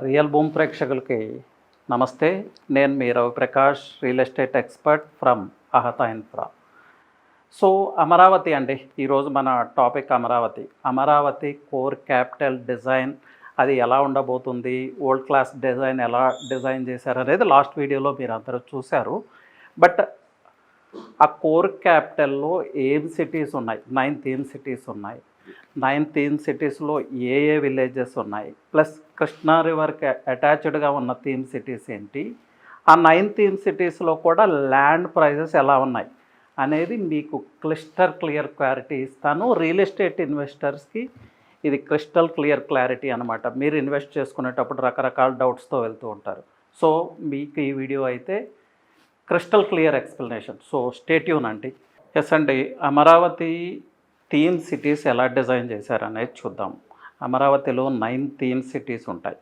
Real భూమి ప్రేక్షకులకి నమస్తే. నేను మీ Raviprakash, real estate expert from Ahata infra. So Amaravati అండి, ఈరోజు మన topic Amaravati. Amaravati core capital design అది ఎలా ఉండబోతుంది, వరల్డ్ క్లాస్ డిజైన్ ఎలా డిజైన్ చేశారు అనేది లాస్ట్ వీడియోలో మీరు అందరూ చూశారు. బట్ ఆ కోర్ క్యాపిటల్లో ఏం సిటీస్ ఉన్నాయి? 9 థీమ్ సిటీస్ ఉన్నాయి. 9 థీమ్ సిటీస్లో ఏ విలేజెస్ ఉన్నాయి, ప్లస్ కృష్ణా రివర్కి అటాచ్డ్గా ఉన్న థీమ్ సిటీస్ ఏంటి, ఆ 9 థీమ్ సిటీస్లో కూడా ల్యాండ్ ప్రైజెస్ ఎలా ఉన్నాయి అనేది మీకు క్లియర్ క్లారిటీ ఇస్తాను. రియల్ ఎస్టేట్ ఇన్వెస్టర్స్కి ఇది క్రిస్టల్ క్లియర్ క్లారిటీ అనమాట. మీరు ఇన్వెస్ట్ చేసుకునేటప్పుడు రకరకాల డౌట్స్తో వెళ్తూ ఉంటారు. సో మీకు ఈ వీడియో అయితే crystal clear explanation. So stay tune అండి. ఎస్ అండి, అమరావతి థీమ్ సిటీస్ ఎలా డిజైన్ చేశారనేది చూద్దాం. అమరావతిలో 9 థీమ్ సిటీస్ ఉంటాయి.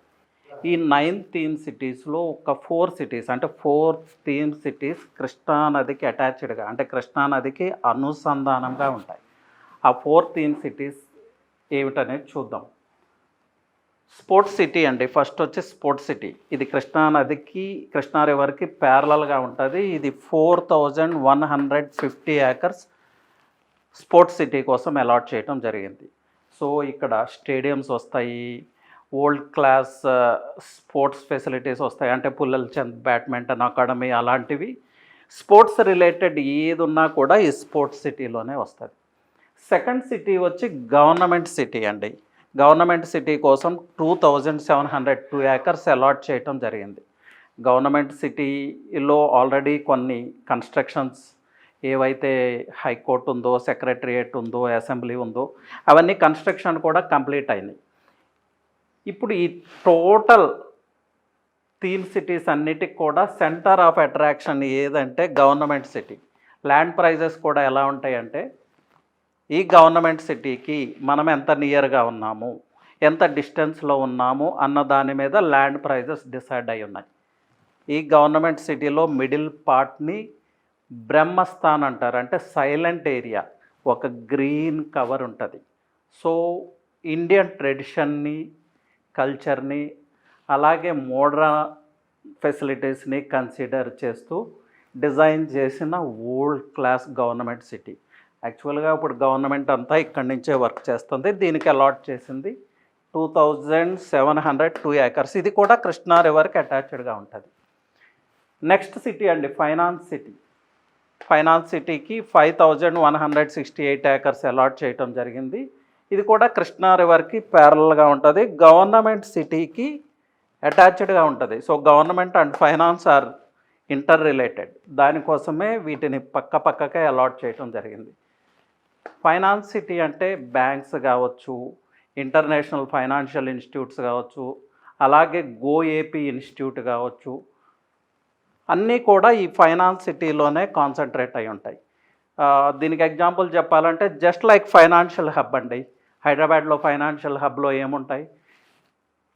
ఈ 9 థీమ్ సిటీస్లో ఒక 4 సిటీస్, అంటే 4 థీమ్ సిటీస్ కృష్ణానదికి అటాచ్డ్గా, అంటే కృష్ణానదికి అనుసంధానంగా ఉంటాయి. ఆ 4 థీమ్ సిటీస్ ఏమిటనేది చూద్దాం. స్పోర్ట్స్ సిటీ అండి. ఫస్ట్ వచ్చి స్పోర్ట్స్ సిటీ. ఇది కృష్ణానదికి, కృష్ణా రివర్కి ప్యారలల్గా ఉంటుంది. ఇది 4150 ఏకర్స్ స్పోర్ట్స్ సిటీ కోసం అలాట్ చేయడం జరిగింది. సో ఇక్కడ స్టేడియంస్ వస్తాయి, వరల్డ్ క్లాస్ స్పోర్ట్స్ ఫెసిలిటీస్ వస్తాయి, అంటే పుల్లల్ చంద్ బ్యాడ్మింటన్ అకాడమీ అలాంటివి. స్పోర్ట్స్ రిలేటెడ్ ఏది ఉన్నా కూడా ఈ స్పోర్ట్స్ సిటీలోనే వస్తుంది. సెకండ్ సిటీ వచ్చి గవర్నమెంట్ సిటీ అండి. గవర్నమెంట్ సిటీ కోసం 2702 ఏకర్స్ అలాట్ చేయటం జరిగింది. గవర్నమెంట్ సిటీలో ఆల్రెడీ కొన్ని కన్స్ట్రక్షన్స్, ఏవైతే హైకోర్టు ఉందో, సెక్రటరియేట్ ఉందో, అసెంబ్లీ ఉందో, అవన్నీ కన్స్ట్రక్షన్ కూడా కంప్లీట్ అయినాయి. ఇప్పుడు ఈ టోటల్ థీమ్ సిటీస్ అన్నిటికి కూడా సెంటర్ ఆఫ్ అట్రాక్షన్ ఏదంటే గవర్నమెంట్ సిటీ. ల్యాండ్ ప్రైజెస్ కూడా ఎలా ఉంటాయంటే, ఈ గవర్నమెంట్ సిటీకి మనం ఎంత నియర్గా ఉన్నాము, ఎంత డిస్టెన్స్లో ఉన్నాము అన్న దాని మీద ల్యాండ్ ప్రైజెస్ డిసైడ్ అయి ఉన్నాయి. ఈ గవర్నమెంట్ సిటీలో మిడిల్ పార్ట్ని బ్రహ్మస్థాన్ అంటారు, అంటే సైలెంట్ ఏరియా, ఒక గ్రీన్ కవర్ ఉంటుంది. సో ఇండియన్ ట్రెడిషన్ని, కల్చర్ని, అలాగే మోడర్న్ ఫెసిలిటీస్ని కన్సిడర్ చేస్తూ డిజైన్ చేసిన వరల్డ్ క్లాస్ గవర్నమెంట్ సిటీ. యాక్చువల్గా ఇప్పుడు గవర్నమెంట్ అంతా ఇక్కడి నుంచే వర్క్ చేస్తుంది. దీనికి అలాట్ చేసింది 2702 ఏకర్స్. ఇది కూడా కృష్ణా రివర్కి అటాచ్డ్గా ఉంటుంది. నెక్స్ట్ సిటీ అండి, ఫైనాన్స్ సిటీ. ఫైనాన్స్ సిటీకి 5168 ఏకర్స్ అలాట్ చేయటం జరిగింది. ఇది కూడా కృష్ణా రివర్కి ప్యారలల్గా ఉంటుంది, గవర్నమెంట్ సిటీకి అటాచ్డ్గా ఉంటుంది. So government and finance are inter related. దానికోసమే వీటిని పక్కకే అలాట్ చేయటం జరిగింది. ఫైనాన్స్ సిటీ అంటే బ్యాంక్స్ కావచ్చు, ఇంటర్నేషనల్ ఫైనాన్షియల్ ఇన్స్టిట్యూట్స్ కావచ్చు, అలాగే గో ఏపీ ఇన్స్టిట్యూట్ కావచ్చు, అన్నీ కూడా ఈ ఫైనాన్స్ సిటీలోనే కాన్సన్ట్రేట్ అయి ఉంటాయి. దీనికి ఎగ్జాంపుల్ చెప్పాలంటే జస్ట్ లైక్ ఫైనాన్షియల్ హబ్ అండి. హైదరాబాద్లో ఫైనాన్షియల్ హబ్లో ఏముంటాయి?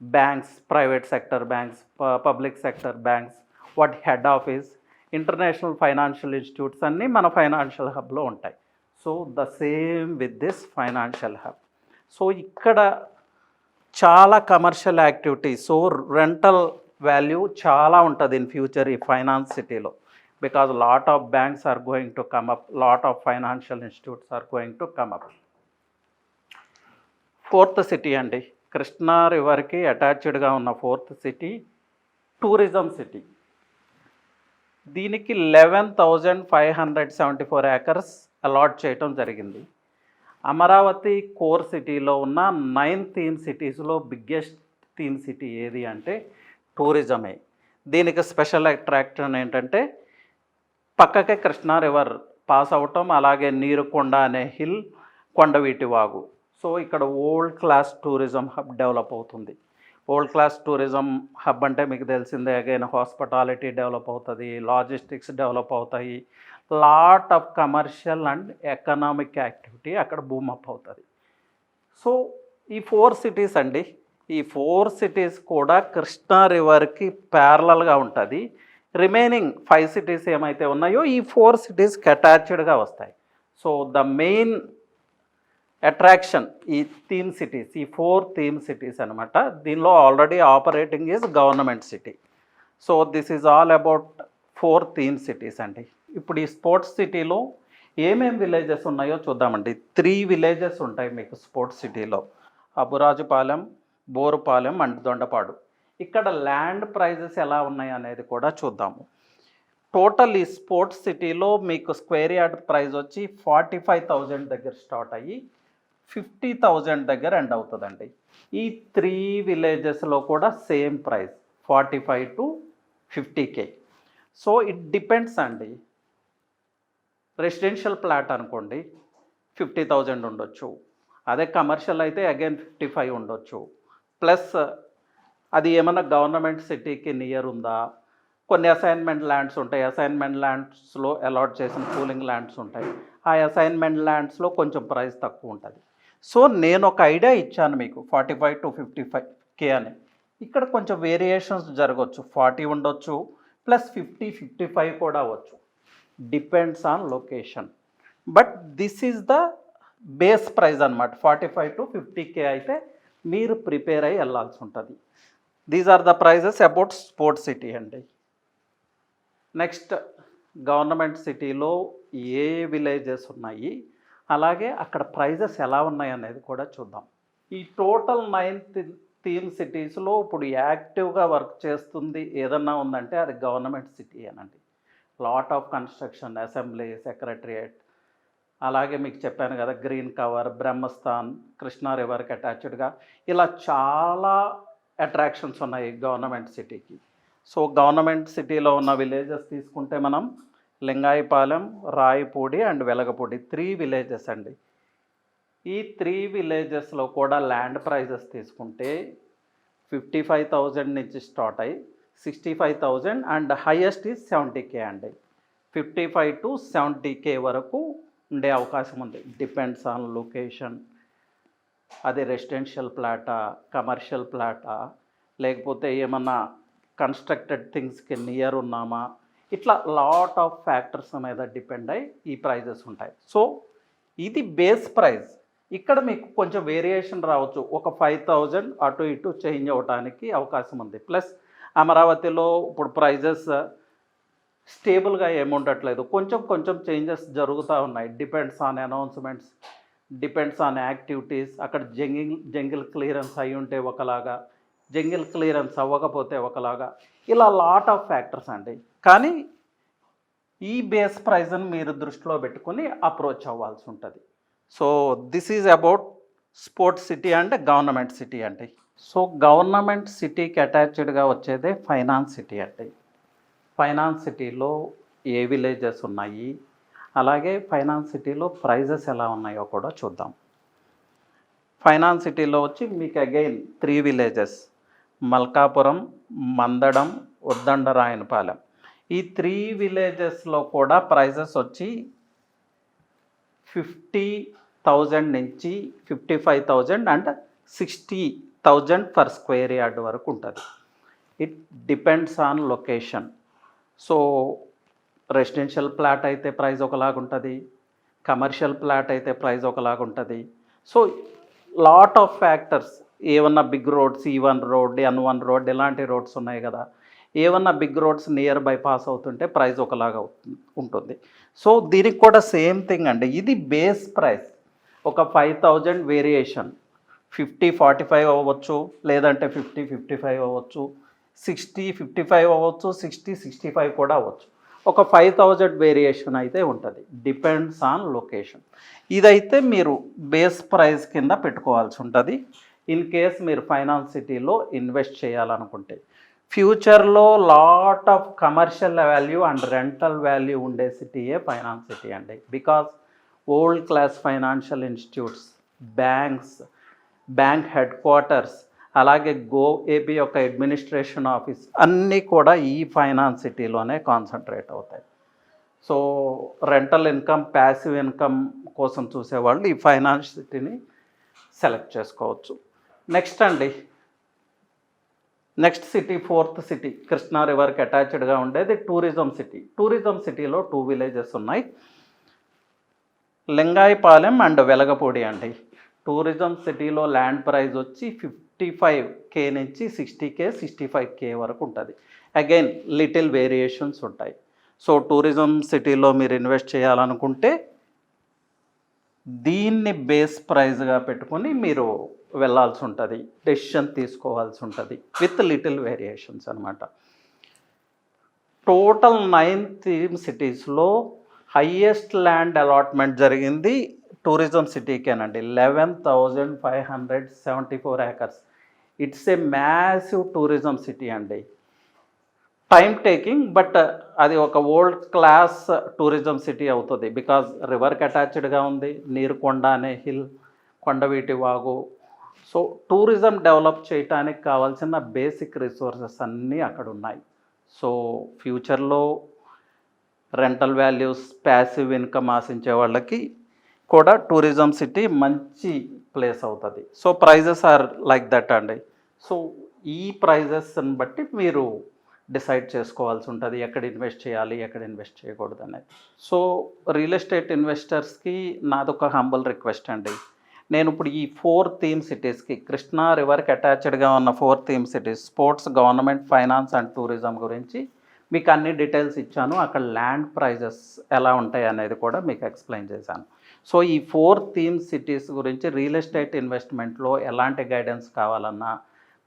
Banks, private sector banks, public sector banks, వాటి head office, international financial institutes అన్నీ మన ఫైనాన్షియల్ హబ్లో ఉంటాయి. So the same with this financial hub. So ఇక్కడ చాలా commercial activity, so rental value చాలా ఉంటుంది ఇన్ ఫ్యూచర్ ఈ ఫైనాన్స్ సిటీలో. Because lot of banks are going to come up, lot of financial institutes are going to come up. Fourth city అండి, కృష్ణా రివర్కి అటాచ్డ్గా ఉన్న fourth city tourism city. దీనికి 11,574 acres allot చేయటం జరిగింది. అమరావతి కోర్ సిటీలో ఉన్న 9 థీమ్ సిటీస్లో బిగ్గెస్ట్ థీమ్ సిటీ ఏది అంటే టూరిజమే. దీనికి స్పెషల్ అట్రాక్షన్ ఏంటంటే పక్కకే కృష్ణా రివర్ పాస్ అవటం, అలాగే నీరుకొండ అనే హిల్, కొండవీటి వాగు. సో ఇక్కడ world class tourism hub develop అవుతుంది. వరల్డ్ క్లాస్ టూరిజం హబ్ అంటే మీకు తెలిసిందే, అగైన్ హాస్పిటాలిటీ డెవలప్ అవుతుంది, లాజిస్టిక్స్ డెవలప్ అవుతాయి, lot of commercial and economic activity అక్కడ బూమప్ అవుతుంది. సో ఈ 4 సిటీస్ అండి, ఈ 4 సిటీస్ కూడా కృష్ణా రివర్కి ప్యారలల్గా ఉంటుంది. రిమైనింగ్ 5 సిటీస్ ఏమైతే ఉన్నాయో ఈ 4 సిటీస్కి అటాచ్డ్గా వస్తాయి. సో ద మెయిన్ అట్రాక్షన్ ఈ థీమ్ సిటీస్, ఈ 4 థీమ్ సిటీస్ అనమాట. దీనిలో already operating is government city. So this is all about 4 theme cities అండి. ఇప్పుడు ఈ స్పోర్ట్స్ సిటీలో ఏమేం విలేజెస్ ఉన్నాయో చూద్దామండి. 3 విలేజెస్ ఉంటాయి మీకు స్పోర్ట్స్ సిటీలో, అబురాజుపాలెం, బోరుపాలెం అండ్ దొండపాడు. ఇక్కడ ల్యాండ్ ప్రైజెస్ ఎలా ఉన్నాయి అనేది కూడా చూద్దాము. టోటల్ ఈ స్పోర్ట్స్ సిటీలో మీకు స్క్వేర్ యార్డ్ ప్రైస్ వచ్చి 45,000 దగ్గర స్టార్ట్ అయ్యి 50,000 దగ్గర ఎండ్ అవుతుందండి. ఈ 3 విలేజెస్లో కూడా same price 45 to 50K. So it depends అండి. రెసిడెన్షియల్ ప్లాట్ అనుకోండి 50,000 ఉండొచ్చు, అదే కమర్షియల్ అయితే అగైన్ 55 ఉండొచ్చు. ప్లస్ అది ఏమన్నా గవర్నమెంట్ సిటీకి నియర్ ఉందా, కొన్ని అసైన్మెంట్ ల్యాండ్స్ ఉంటాయి, అసైన్మెంట్ ల్యాండ్స్లో అలాట్ చేసిన కూలింగ్ ల్యాండ్స్ ఉంటాయి, ఆ అసైన్మెంట్ ల్యాండ్స్లో కొంచెం ప్రైస్ తక్కువ ఉంటుంది. సో నేను ఒక ఐడియా ఇచ్చాను మీకు 45 to 55K అని. ఇక్కడ కొంచెం వేరియేషన్స్ జరగవచ్చు, 40 ఉండొచ్చు ప్లస్ 50, 55 కూడా అవ్వచ్చు, depends on location. But this is the base price అనమాట. 45 to 50K అయితే మీరు ప్రిపేర్ అయ్యి వెళ్ళాల్సి ఉంటుంది. These are the prizes about sports city అండి. నెక్స్ట్ గవర్నమెంట్ సిటీలో ఏ విలేజెస్ ఉన్నాయి, అలాగే అక్కడ ప్రైజెస్ ఎలా ఉన్నాయి అనేది కూడా చూద్దాం. ఈ టోటల్ 9 థీమ్ సిటీస్లో ఇప్పుడు యాక్టివ్గా వర్క్ చేస్తుంది ఏదన్నా ఉందంటే అది గవర్నమెంట్ సిటీ అనండి. Lot of construction, assembly, secretariat, అలాగే మీకు చెప్పాను కదా గ్రీన్ కవర్, బ్రహ్మస్థాన్, కృష్ణా రివర్కి అటాచ్డ్గా ఇలా చాలా అట్రాక్షన్స్ ఉన్నాయి గవర్నమెంట్ సిటీకి. సో గవర్నమెంట్ సిటీలో ఉన్న విలేజెస్ తీసుకుంటే మనం లింగాయపాలెం, రాయపూడి అండ్ వెలగపూడి 3 విలేజెస్ అండి. ఈ 3 విలేజెస్లో కూడా ల్యాండ్ ప్రైజెస్ తీసుకుంటే 55,000 నుంచి స్టార్ట్ అయ్యి 65,000 అండ్ హైయెస్ట్ ఈజ్ 70K అండి. 55 to 70K వరకు ఉండే అవకాశం ఉంది, డిపెండ్స్ ఆన్ లొకేషన్. అది రెసిడెన్షియల్ ప్లాటా, కమర్షియల్ ప్లాటా, లేకపోతే ఏమన్నా కన్స్ట్రక్టెడ్ థింగ్స్కి నియర్ ఉన్నామా, ఇట్లా లాట్ ఆఫ్ ఫ్యాక్టర్స్ మీద డిపెండ్ అయ్యి ఈ ప్రైజెస్ ఉంటాయి. సో ఇది బేస్ ప్రైస్. ఇక్కడ మీకు కొంచెం వేరియేషన్ రావచ్చు, ఒక 5,000 అటు ఇటు చేంజ్ అవ్వడానికి అవకాశం ఉంది. ప్లస్ అమరావతిలో ఇప్పుడు ప్రైజెస్ స్టేబుల్గా ఏముండట్లేదు, కొంచెం కొంచెం చేంజెస్ జరుగుతూ ఉన్నాయి. Depends on announcements, depends on activities. అక్కడ జంగిల్ క్లియరెన్స్ అయి ఉంటే ఒకలాగా, జంగిల్ క్లియరెన్స్ అవ్వకపోతే ఒకలాగా, ఇలా లాట్ ఆఫ్ ఫ్యాక్టర్స్ అండి. కానీ ఈ బేస్ ప్రైజ్ని మీరు దృష్టిలో పెట్టుకుని అప్రోచ్ అవ్వాల్సి ఉంటుంది. So this is about sports city and government city అండి. సో గవర్నమెంట్ సిటీకి అటాచ్డ్గా వచ్చేదే ఫైనాన్స్ సిటీ అండి. ఫైనాన్స్ సిటీలో ఏ విలేజెస్ ఉన్నాయి, అలాగే ఫైనాన్స్ సిటీలో ప్రైజెస్ ఎలా ఉన్నాయో కూడా చూద్దాం. ఫైనాన్స్ సిటీలో వచ్చి మీకు అగైన్ 3 విలేజెస్, మల్కాపురం, మందడం, ఉద్దండరాయనపాలెం. ఈ 3 విలేజెస్లో కూడా ప్రైజెస్ వచ్చి 50,000 నుంచి 55,000 అండ్ 60,000 పర్ స్క్వేర్ యార్డ్ వరకు ఉంటుంది. It depends on location. So residential plot అయితే ప్రైస్ ఒకలాగా ఉంటుంది, కమర్షియల్ ప్లాట్ అయితే ప్రైస్ ఒకలాగా ఉంటుంది. So lot of factors. ఏమన్నా big roads, E1 road, N1 road ఇలాంటి రోడ్స్ ఉన్నాయి కదా, ఏమన్నా big roads near bypass అవుతుంటే ప్రైస్ ఒకలాగా ఉంటుంది. సో దీనికి కూడా సేమ్ థింగ్ అండి. ఇది బేస్ ప్రైస్, ఒక 5,000 వేరియేషన్. 50-45 అవ్వచ్చు, లేదంటే 50-55 అవ్వచ్చు, 60-55 అవ్వచ్చు, 60-65 కూడా అవ్వచ్చు. ఒక 5,000 వేరియేషన్ అయితే ఉంటుంది, డిపెండ్స్ ఆన్ లొకేషన్. ఇదైతే మీరు బేస్ ప్రైస్ కింద పెట్టుకోవాల్సి ఉంటుంది ఇన్ కేస్ మీరు ఫైనాన్స్ సిటీలో ఇన్వెస్ట్ చేయాలనుకుంటే. ఫ్యూచర్లో lot of commercial value and rental value ఉండే సిటీయే ఫైనాన్స్ సిటీ అండి. Because world class financial institutes, banks, bank headquarters, అలాగే ఏపీ యొక్క అడ్మినిస్ట్రేషన్ ఆఫీస్ అన్నీ కూడా ఈ ఫైనాన్స్ సిటీలోనే కాన్సన్ట్రేట్ అవుతాయి. So rental income, passive income కోసం చూసేవాళ్ళు ఈ ఫైనాన్స్ సిటీని సెలెక్ట్ చేసుకోవచ్చు. నెక్స్ట్ అండి, next city, 4th city, Krishna రివర్కి అటాచ్డ్గా ఉండేది టూరిజం సిటీ. టూరిజం సిటీలో 2 విలేజెస్ ఉన్నాయి, లింగాయపాలెం అండ్ వెలగపూడి అండి. టూరిజం సిటీలో ల్యాండ్ ప్రైస్ వచ్చి 55K నుంచి 60K 65K వరకు ఉంటుంది. అగైన్ లిటిల్ వేరియేషన్స్ ఉంటాయి. సో టూరిజం సిటీలో మీరు ఇన్వెస్ట్ చేయాలనుకుంటే దీన్ని బేస్ ప్రైజ్గా పెట్టుకొని మీరు వెళ్ళాల్సి ఉంటుంది, డెసిషన్ తీసుకోవాల్సి ఉంటుంది విత్ లిటిల్ వేరియేషన్స్ అనమాట. టోటల్ 9 థీమ్ సిటీస్లో హయ్యెస్ట్ ల్యాండ్ అలాట్మెంట్ జరిగింది టూరిజం సిటీకేనండి. 11,574 acres. It's a massive tourism city అండి. టైం టేకింగ్, బట్ అది ఒక వరల్డ్ క్లాస్ టూరిజం సిటీ అవుతుంది. బికాజ్ రివర్కి అటాచ్డ్గా ఉంది, నీరుకొండ అనే hill, Kondaveeti Vagu. So tourism develop చేయడానికి కావాల్సిన బేసిక్ రిసోర్సెస్ అన్నీ అక్కడ ఉన్నాయి. సో ఫ్యూచర్లో రెంటల్ వాల్యూస్, ప్యాసివ్ ఇన్కమ్ ఆశించే వాళ్ళకి కూడా టూరిజం సిటీ మంచి ప్లేస్ అవుతుంది. So prizes are like that అండి. సో ఈ ప్రైజెస్ని బట్టి మీరు డిసైడ్ చేసుకోవాల్సి ఉంటుంది ఎక్కడ ఇన్వెస్ట్ చేయాలి, ఎక్కడ ఇన్వెస్ట్ చేయకూడదు అనేది. సో రియల్ ఎస్టేట్ ఇన్వెస్టర్స్కి నాదొక హంబల్ రిక్వెస్ట్ అండి. నేను ఇప్పుడు ఈ 4 థీమ్ సిటీస్కి, కృష్ణా రివర్కి అటాచ్డ్గా ఉన్న 4 theme cities, sports, government, finance and tourism గురించి మీకు అన్ని డీటెయిల్స్ ఇచ్చాను. అక్కడ ల్యాండ్ ప్రైజెస్ ఎలా ఉంటాయి అనేది కూడా మీకు ఎక్స్ప్లెయిన్ చేశాను. సో ఈ 4 థీమ్ సిటీస్ గురించి రియల్ ఎస్టేట్ ఇన్వెస్ట్మెంట్లో ఎలాంటి గైడెన్స్ కావాలన్నా,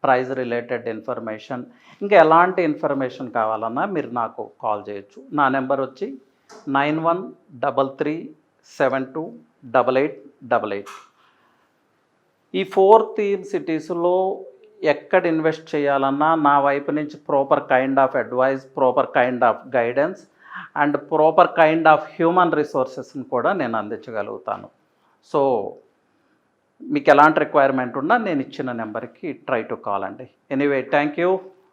ప్రైజ్ రిలేటెడ్ ఇన్ఫర్మేషన్, ఇంకా ఎలాంటి ఇన్ఫర్మేషన్ కావాలన్నా మీరు నాకు కాల్ చేయొచ్చు. నా నెంబర్ వచ్చి 9133728888. ఈ 4 థీమ్ సిటీస్లో ఎక్కడ ఇన్వెస్ట్ చేయాలన్నా నా వైపు నుంచి proper kind of advice, proper kind of guidance and proper kind of human రిసోర్సెస్ని కూడా నేను అందించగలుగుతాను. సో మీకు ఎలాంటి రిక్వైర్మెంట్ ఉన్నా నేను ఇచ్చిన నెంబర్కి ట్రై టు కాల్ అండి. Anyway, thank you,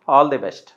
all the best.